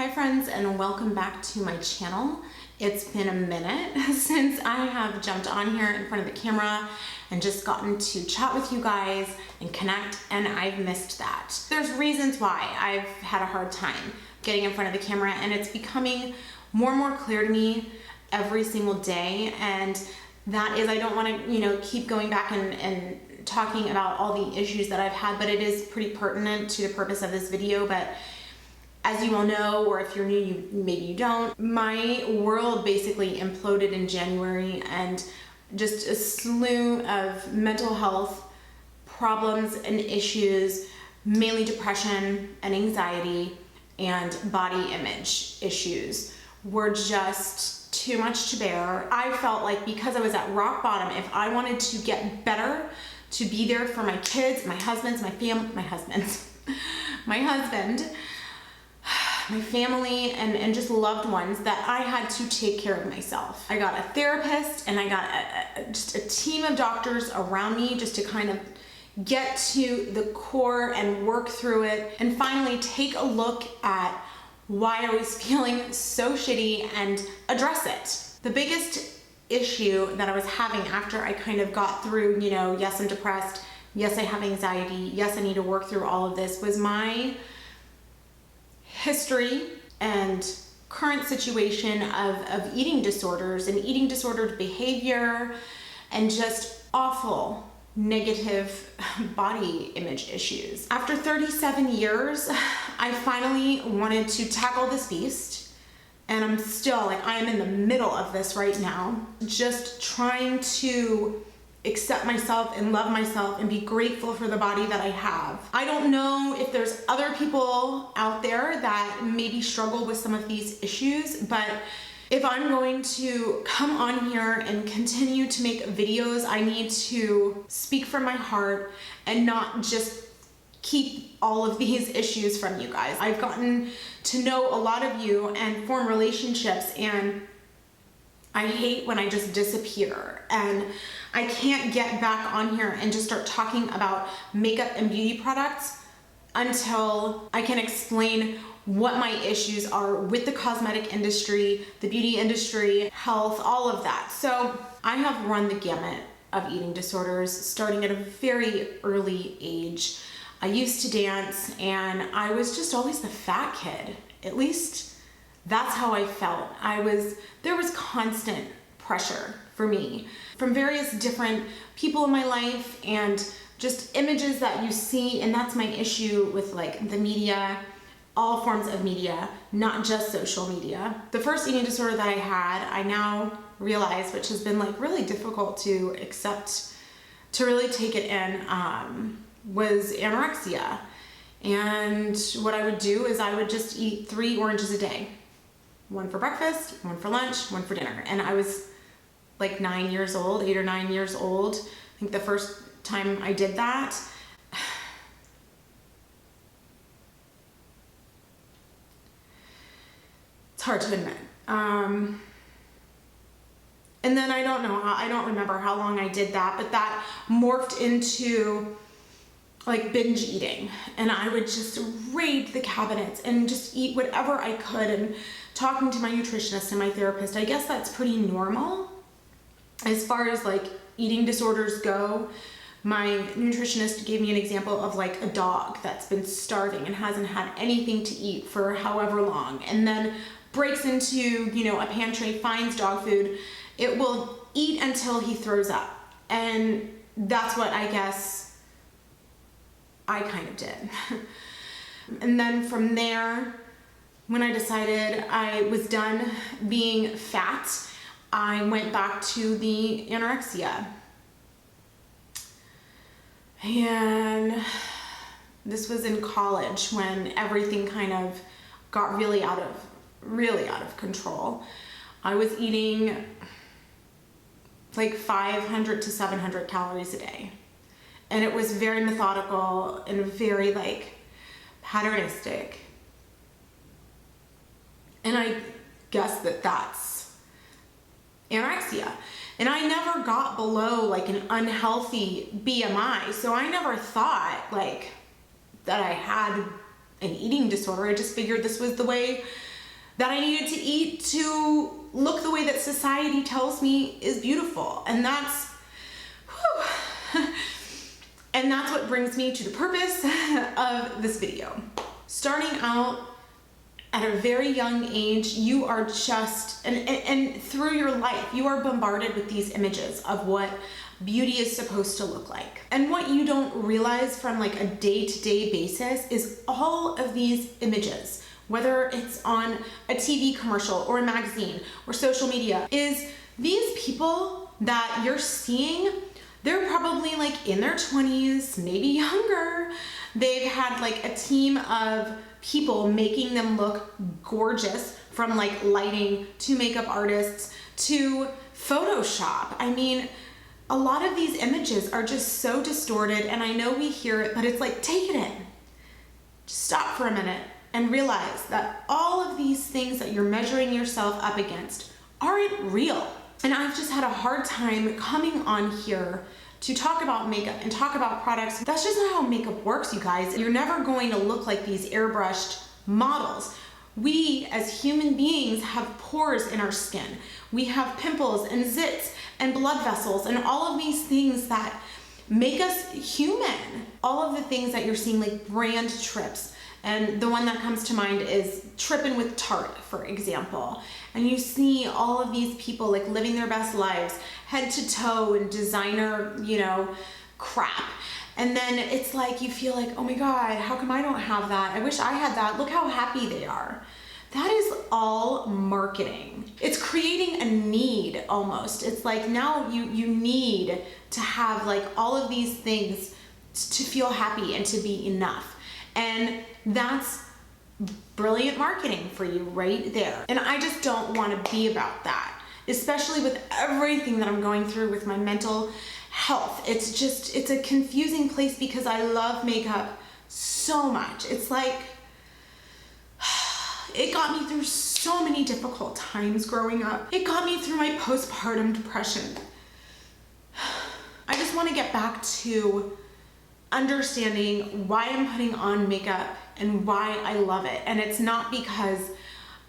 Hi friends, and welcome back to my channel. It's been a minute since I have jumped on here in front of the camera and just gotten to chat with you guys and connect, and I've missed that. There's reasons why I've had a hard time getting in front of the camera, and it's becoming more and more clear to me every single day, and that is I don't want to, keep going back and talking about all the issues that I've had, but it is pretty pertinent to the purpose of this video. But as you all know, or if you're new, maybe you don't, my world basically imploded in January, and just a slew of mental health problems and issues, mainly depression and anxiety and body image issues, were just too much to bear. I felt like because I was at rock bottom, if I wanted to get better, to be there for my kids, my husband, my family, and just loved ones, that I had to take care of myself. I got a therapist, and I got just a team of doctors around me just to kind of get to the core and work through it, and finally take a look at why I was feeling so shitty and address it. The biggest issue that I was having after I kind of got through, yes, I'm depressed, yes, I have anxiety, yes, I need to work through all of this, was my history and current situation of eating disorders and eating disordered behavior and just awful negative body image issues. After 37 years, I finally wanted to tackle this beast, and I'm still I am in the middle of this right now, just trying to accept myself and love myself and be grateful for the body that I have. I don't know if there's other people out there that maybe struggle with some of these issues, but if I'm going to come on here and continue to make videos, I need to speak from my heart and not just keep all of these issues from you guys. I've gotten to know a lot of you and form relationships, and I hate when I just disappear and I can't get back on here and just start talking about makeup and beauty products until I can explain what my issues are with the cosmetic industry, the beauty industry, health, all of that. So I have run the gamut of eating disorders starting at a very early age. I used to dance, and I was just always the fat kid. At least that's how I felt. There was constant pressure for me from various different people in my life and just images that you see, and that's my issue with the media, all forms of media, not just social media. The first eating disorder that I had, I now realize, which has been really difficult to accept, to really take it in, was anorexia. And what I would do is I would just eat 3 oranges a day. One for breakfast, one for lunch, one for dinner. And I was 9 years old, 8 or 9 years old. I think the first time I did that. It's hard to admit. And then I don't remember how long I did that, but that morphed into binge eating, and I would just raid the cabinets and just eat whatever I could. And talking to my nutritionist and my therapist, I guess that's pretty normal as far as eating disorders go. My nutritionist gave me an example of a dog that's been starving and hasn't had anything to eat for however long, and then breaks into a pantry, finds dog food. It will eat until he throws up, and that's what I guess I kind of did. And then from there, when I decided I was done being fat, I went back to the anorexia. And this was in college when everything kind of got really out of control. I was eating 500 to 700 calories a day. And it was very methodical and very patternistic. And I guess that's anorexia. And I never got below an unhealthy BMI. So I never thought that I had an eating disorder. I just figured this was the way that I needed to eat to look the way that society tells me is beautiful. And that's, whew. And that's what brings me to the purpose of this video. Starting out at a very young age, you are just, and through your life, you are bombarded with these images of what beauty is supposed to look like. And what you don't realize from like a day-to-day basis is all of these images, whether it's on a TV commercial or a magazine or social media, is these people that you're seeing, they're probably like in their 20s, maybe younger. They've had like a team of people making them look gorgeous, from like lighting to makeup artists to Photoshop. I mean, a lot of these images are just so distorted, and I know we hear it, but it's like, take it in. Just stop for a minute and realize that all of these things that you're measuring yourself up against aren't real. And I've just had a hard time coming on here to talk about makeup and talk about products. That's just not how makeup works, you guys. You're never going to look like these airbrushed models. We as human beings have pores in our skin. We have pimples and zits and blood vessels and all of these things that make us human. All of the things that you're seeing, like brand trips. And the one that comes to mind is Trippin' with Tarte, for example. And you see all of these people like living their best lives, head to toe in designer, you know, crap. And then it's like, you feel like, oh my God, how come I don't have that? I wish I had that. Look how happy they are. That is all marketing. It's creating a need almost. It's like now you need to have like all of these things to feel happy and to be enough. And that's brilliant marketing for you right there. And I just don't want to be about that, especially with everything that I'm going through with my mental health. It's a confusing place because I love makeup so much. It's like, it got me through so many difficult times growing up. It got me through my postpartum depression. I just want to get back to understanding why I'm putting on makeup and why I love it. And it's not because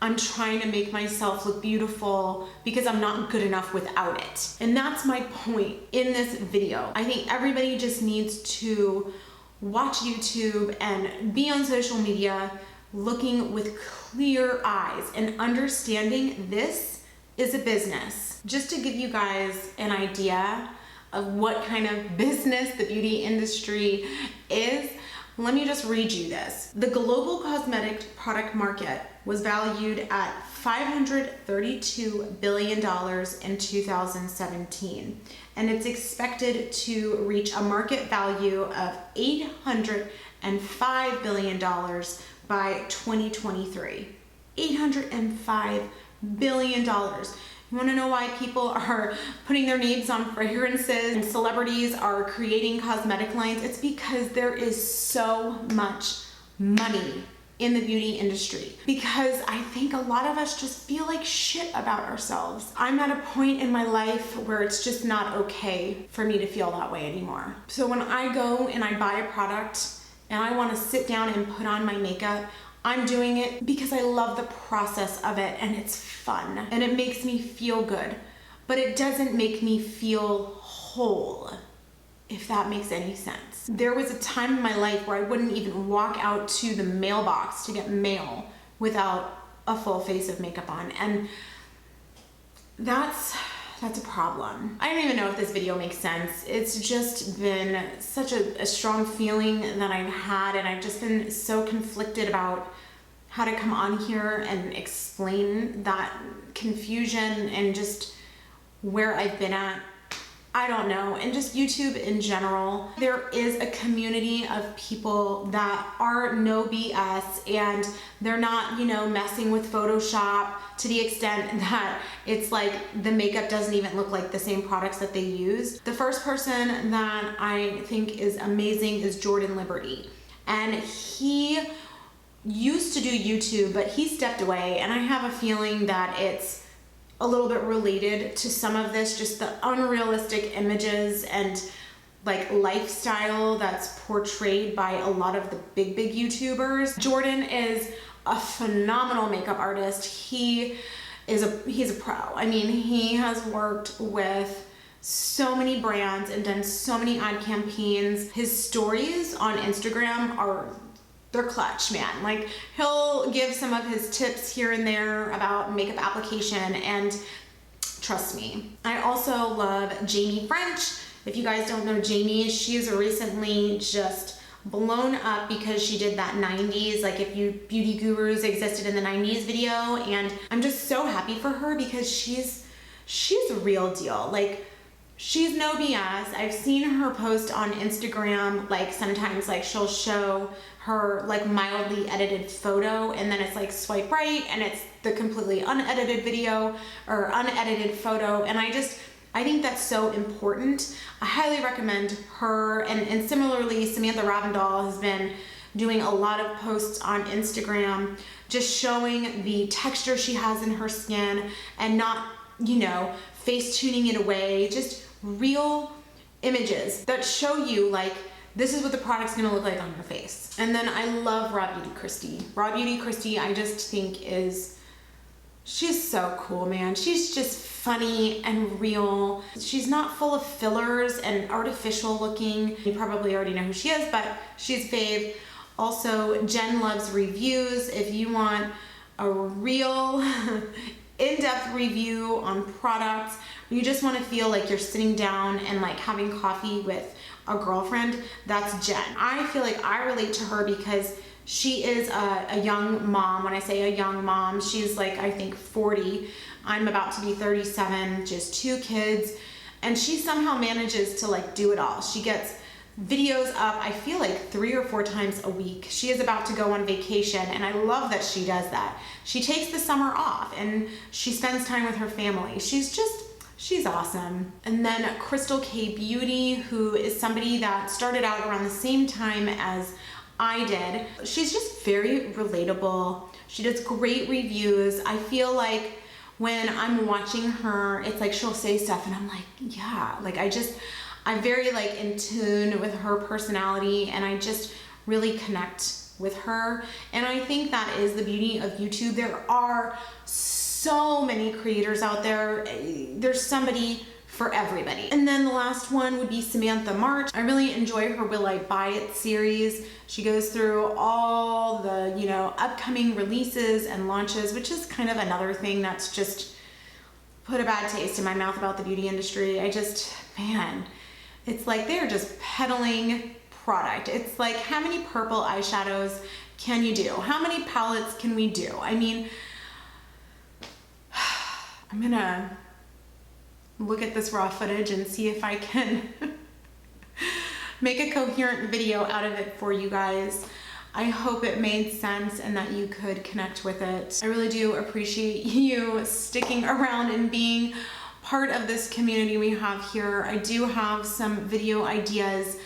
I'm trying to make myself look beautiful, because I'm not good enough without it. And that's my point in this video. I think everybody just needs to watch YouTube and be on social media looking with clear eyes and understanding this is a business. Just to give you guys an idea of what kind of business the beauty industry is, let me just read you this. The global cosmetic product market was valued at $532 billion in 2017, and it's expected to reach a market value of $805 billion by 2023. $805 billion. You wanna know why people are putting their names on fragrances and celebrities are creating cosmetic lines? It's because there is so much money in the beauty industry. Because I think a lot of us just feel like shit about ourselves. I'm at a point in my life where it's just not okay for me to feel that way anymore. So when I go and I buy a product and I wanna sit down and put on my makeup, I'm doing it because I love the process of it and it's fun and it makes me feel good, but it doesn't make me feel whole, if that makes any sense. There was a time in my life where I wouldn't even walk out to the mailbox to get mail without a full face of makeup on, and that's a problem. I don't even know if this video makes sense. It's just been such a strong feeling that I've had, and I've just been so conflicted about how to come on here and explain that confusion and just where I've been at. I don't know, and just YouTube in general. There is a community of people that are no BS and they're not, you know, messing with Photoshop to the extent that it's like the makeup doesn't even look like the same products that they use. The first person that I think is amazing is Jordan Liberty. And he used to do YouTube, but he stepped away, and I have a feeling that it's a little bit related to some of this, just the unrealistic images and like lifestyle that's portrayed by a lot of the big YouTubers. Jordan is a phenomenal makeup artist. He's a pro. I mean, he has worked with so many brands and done so many ad campaigns. His stories on Instagram they're clutch, man. Like, he'll give some of his tips here and there about makeup application, and trust me. I also love Jaime French. If you guys don't know Jaime, she's recently just blown up because she did that 90s, like if you beauty gurus existed in the 90s video, and I'm just so happy for her because she's a real deal. Like, she's no BS. I've seen her post on Instagram, like sometimes like she'll show her like mildly edited photo and then it's like swipe right and it's the completely unedited video or unedited photo, and I think that's so important. I highly recommend her, and similarly Samantha Ravndahl has been doing a lot of posts on Instagram just showing the texture she has in her skin and not, you know, face tuning it away, just real images that show you like this is what the product's gonna look like on your face. And then I love RawBeautyKristi. RawBeautyKristi, I just think she's so cool, man. She's just funny and real. She's not full of fillers and artificial looking. You probably already know who she is, but she's fave. Also, Jen loves reviews. If you want a real in-depth review on products, or you just want to feel like you're sitting down and like having coffee with a girlfriend, that's Jen. I feel like I relate to her because she is a young mom. When I say a young mom, she's like, I think 40. I'm about to be 37, just 2 kids, and she somehow manages to like do it all. She gets videos up, I feel like 3 or 4 times a week. She is about to go on vacation, and I love that she does that. She takes the summer off and she spends time with her family. She's awesome. And then KrystalKBeauty, who is somebody that started out around the same time as I did. She's just very relatable. She does great reviews. I feel like when I'm watching her, it's like she'll say stuff and I'm like, yeah, like I'm very like in tune with her personality, and I just really connect with her. And I think that is the beauty of YouTube. There are so many creators out there. There's somebody for everybody. And then the last one would be Samanth March. I really enjoy her Will I Buy It series. She goes through all the, you know, upcoming releases and launches, which is kind of another thing that's just put a bad taste in my mouth about the beauty industry. Man, it's like they're just peddling product. It's like, how many purple eyeshadows can you do? How many palettes can we do? I mean, I'm gonna look at this raw footage and see if I can make a coherent video out of it for you guys. I hope it made sense and that you could connect with it. I really do appreciate you sticking around and being part of this community we have here. I do have some video ideas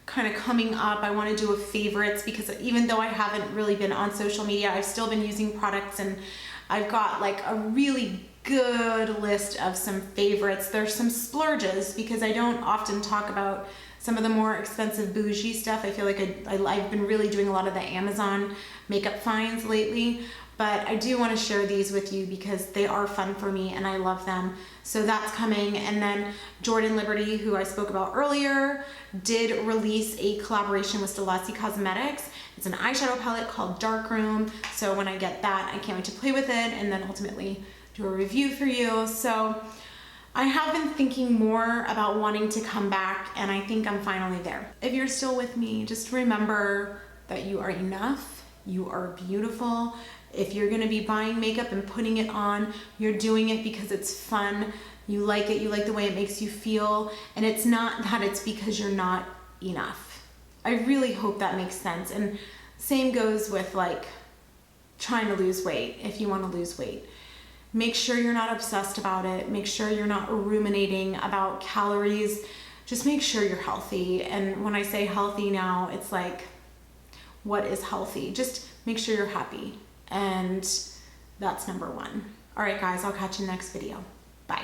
kind of coming up. I want to do a favorites because even though I haven't really been on social media, I've still been using products, and I've got like a really good list of some favorites. There's some splurges because I don't often talk about some of the more expensive bougie stuff. I feel like I've been really doing a lot of the Amazon makeup finds lately, but I do want to share these with you because they are fun for me and I love them. So that's coming. And then Jordan Liberty, who I spoke about earlier, did release a collaboration with Stellasi Cosmetics. It's an eyeshadow palette called Dark Room. So when I get that, I can't wait to play with it and then ultimately do a review for you. So I have been thinking more about wanting to come back, and I think I'm finally there. If you're still with me, just remember that you are enough, you are beautiful. If you're gonna be buying makeup and putting it on, you're doing it because it's fun, you like it, you like the way it makes you feel, and it's not that it's because you're not enough. I really hope that makes sense. And same goes with like trying to lose weight. If you want to lose weight, make sure you're not obsessed about it. Make sure you're not ruminating about calories. Just make sure you're healthy. And when I say healthy now, it's like, what is healthy? Just make sure you're happy. And that's number one. All right, guys, I'll catch you in the next video. Bye.